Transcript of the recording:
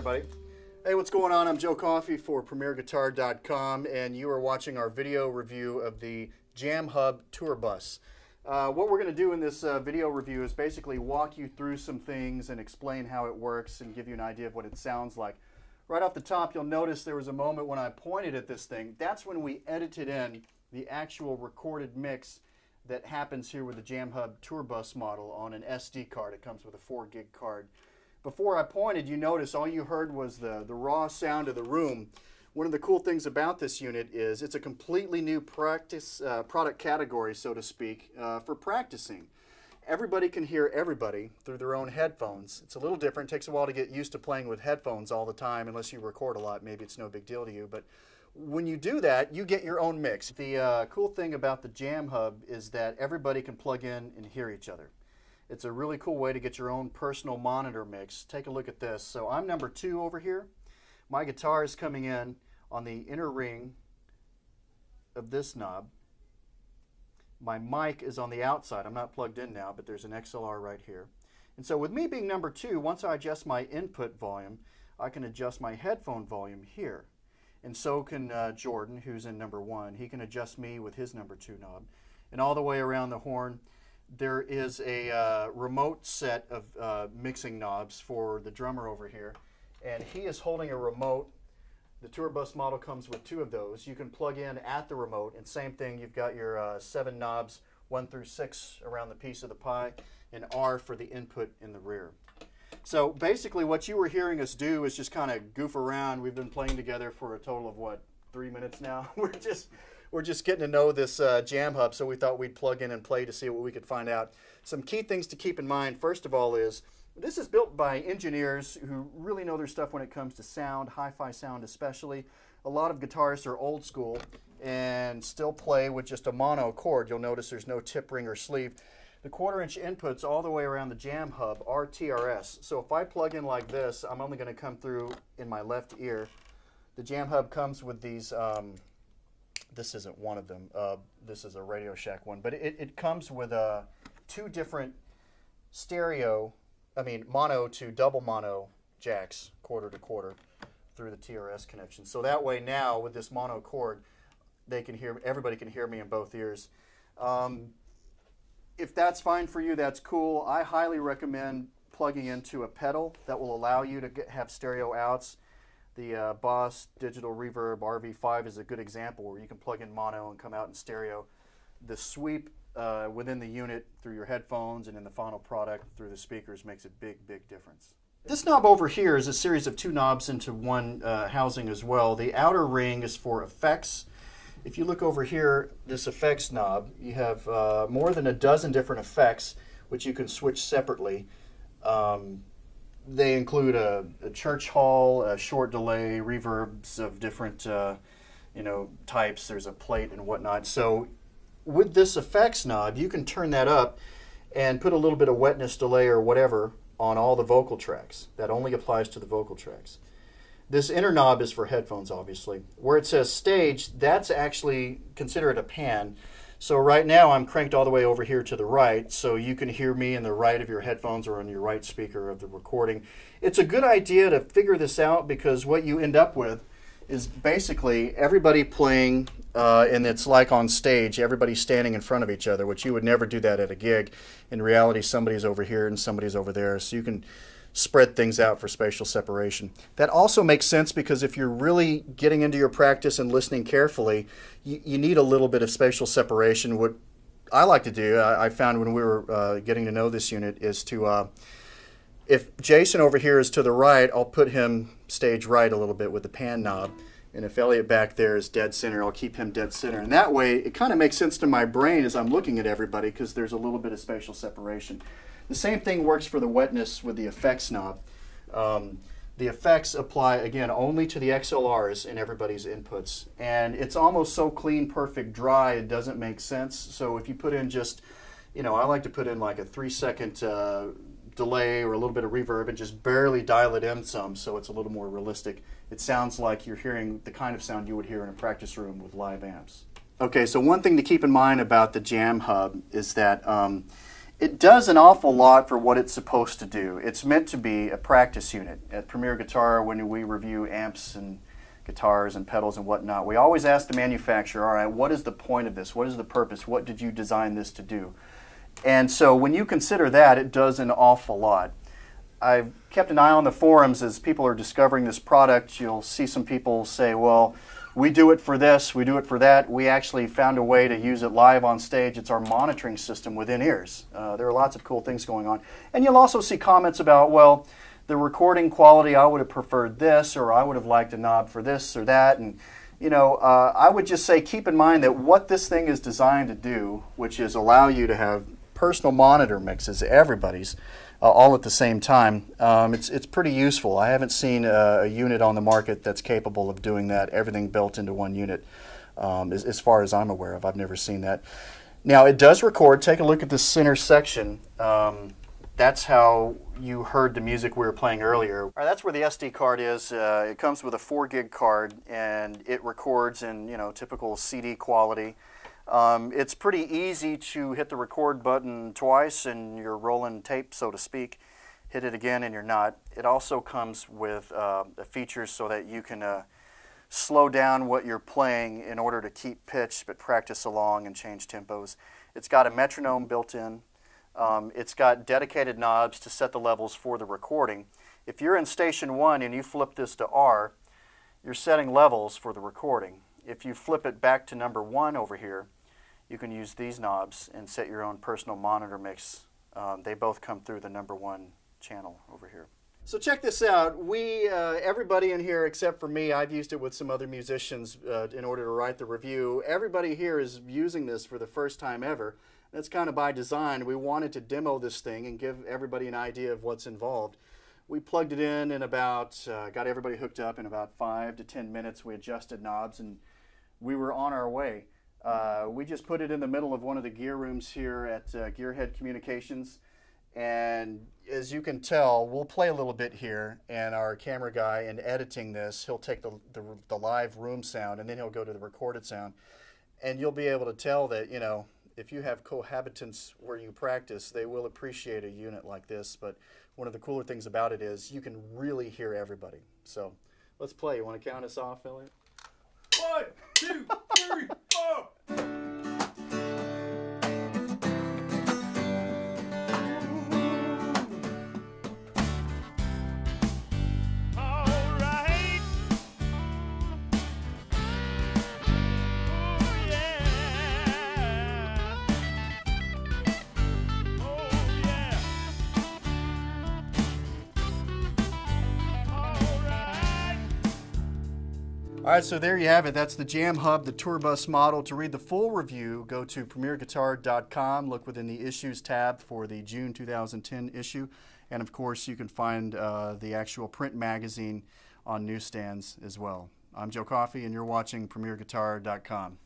everybody. Hey, what's going on? I'm Joe Coffey for PremierGuitar.com, and you are watching our video review of the JamHub TourBus. What we're going to do in this video review is basically walk you through some things and explain how it works and give you an idea of what it sounds like. Right off the top, you'll notice there was a moment when I pointed at this thing. That's when we edited in the actual recorded mix that happens here with the JamHub TourBus model on an SD card. It comes with a 4 gig card. Before I pointed, you notice all you heard was the raw sound of the room. One of the cool things about this unit is it's a completely new product category, so to speak, for practicing. Everybody can hear everybody through their own headphones. It's a little different. It takes a while to get used to playing with headphones all the time, unless you record a lot. Maybe it's no big deal to you. But when you do that, you get your own mix. The cool thing about the JamHub is that everybody can plug in and hear each other. It's a really cool way to get your own personal monitor mix. Take a look at this. So I'm number 2 over here. My guitar is coming in on the inner ring of this knob. My mic is on the outside. I'm not plugged in now, but there's an XLR right here. And so with me being number 2, once I adjust my input volume, I can adjust my headphone volume here. And so can Jordan, who's in number 1. He can adjust me with his number 2 knob. And all the way around the horn, there is a remote set of mixing knobs for the drummer over here, and he is holding a remote. The TourBus model comes with 2 of those. You can plug in at the remote, and same thing, you've got your 7 knobs, 1 through 6 around the piece of the pie, and R for the input in the rear. So basically what you were hearing us do is just kind of goof around. We've been playing together for a total of, what, 3 minutes now? We're just getting to know this JamHub, so we thought we'd plug in and play to see what we could find out. Some key things to keep in mind, first of all, is this is built by engineers who really know their stuff when it comes to sound, hi-fi sound especially. A lot of guitarists are old school and still play with just a mono chord. You'll notice there's no tip ring or sleeve. The 1/4-inch inputs all the way around the JamHub are TRS. So if I plug in like this, I'm only going to come through in my left ear. The JamHub comes with these... this isn't one of them. This is a Radio Shack one, but it comes with 2 different mono to double mono jacks, 1/4 to 1/4, through the TRS connection. So that way now with this mono cord, everybody can hear me in both ears. If that's fine for you, that's cool. I highly recommend plugging into a pedal that will allow you to have stereo outs. The Boss Digital Reverb RV5 is a good example where you can plug in mono and come out in stereo. The sweep within the unit through your headphones and in the final product through the speakers makes a big, big difference. This knob over here is a series of 2 knobs into one housing as well. The outer ring is for effects. If you look over here, this effects knob, you have more than a dozen different effects which you can switch separately. They include a church hall, a short delay, reverbs of different types. There's a plate and whatnot. So with this effects knob, you can turn that up and put a little bit of wetness delay or whatever on all the vocal tracks. That only applies to the vocal tracks. This inner knob is for headphones, obviously. Where it says stage, that's actually considered a pan. So right now I'm cranked all the way over here to the right, so you can hear me in the right of your headphones or on your right speaker of the recording. It's a good idea to figure this out because what you end up with is basically everybody playing, and it's like on stage, everybody standing in front of each other, which you would never do that at a gig. In reality, somebody's over here and somebody's over there, so you can spread things out for spatial separation. That also makes sense because if you're really getting into your practice and listening carefully, you need a little bit of spatial separation. What I like to do, I found when we were getting to know this unit, is to, if Jason over here is to the right, I'll put him stage right a little bit with the pan knob. And if Elliot back there is dead center, I'll keep him dead center. And that way, it kind of makes sense to my brain as I'm looking at everybody because there's a little bit of spatial separation. The same thing works for the wetness with the effects knob. The effects apply, again, only to the XLRs in everybody's inputs. And it's almost so clean, perfect, dry, it doesn't make sense. So if you put in just, I like to put in like a 3-second delay or a little bit of reverb and just barely dial it in some so it's a little more realistic. It sounds like you're hearing the kind of sound you would hear in a practice room with live amps. Okay, so one thing to keep in mind about the JamHub is that It does an awful lot for what it's supposed to do. It's meant to be a practice unit. At Premier Guitar, when we review amps and guitars and pedals and whatnot, we always ask the manufacturer, all right, what is the point of this? What is the purpose? What did you design this to do? And so when you consider that, it does an awful lot. I've kept an eye on the forums as people are discovering this product. You'll see some people say, well, we do it for this, we do it for that. We actually found a way to use it live on stage. It's our monitoring system within ears. There are lots of cool things going on. And you'll also see comments about, well, the recording quality, I would have preferred this, or I would have liked a knob for this or that. And you know, I would just say keep in mind that what this thing is designed to do, which is allow you to have personal monitor mixes, everybody's, all at the same time. It's pretty useful. I haven't seen a unit on the market that's capable of doing that, everything built into one unit, as far as I'm aware of. I've never seen that. Now, it does record. Take a look at this center section. That's how you heard the music we were playing earlier. All right, that's where the SD card is. It comes with a 4 gig card, and it records in, you know, typical CD quality. It's pretty easy to hit the record button twice and you're rolling tape, so to speak. Hit it again and you're not. It also comes with features so that you can slow down what you're playing in order to keep pitch but practice along and change tempos. It's got a metronome built in. It's got dedicated knobs to set the levels for the recording. If you're in station 1 and you flip this to R, you're setting levels for the recording. If you flip it back to number 1 over here, you can use these knobs and set your own personal monitor mix. They both come through the number 1 channel over here. So check this out. Everybody in here except for me, I've used it with some other musicians in order to write the review. Everybody here is using this for the first time ever. That's kind of by design. We wanted to demo this thing and give everybody an idea of what's involved. We plugged it in about, got everybody hooked up in about 5 to 10 minutes. We adjusted knobs and we were on our way. We just put it in the middle of one of the gear rooms here at Gearhead Communications, and as you can tell, we'll play a little bit here, and our camera guy in editing this, he'll take the live room sound and then he'll go to the recorded sound, and you'll be able to tell that, you know, if you have cohabitants where you practice, they will appreciate a unit like this. But one of the cooler things about it is you can really hear everybody. So let's play. You want to count us off, Elliot? 1, 2, 3, 4. All right, so there you have it. That's the JamHub, the TourBus model. To read the full review, go to PremierGuitar.com. Look within the Issues tab for the June 2010 issue. And, of course, you can find the actual print magazine on newsstands as well. I'm Joe Coffey, and you're watching PremierGuitar.com.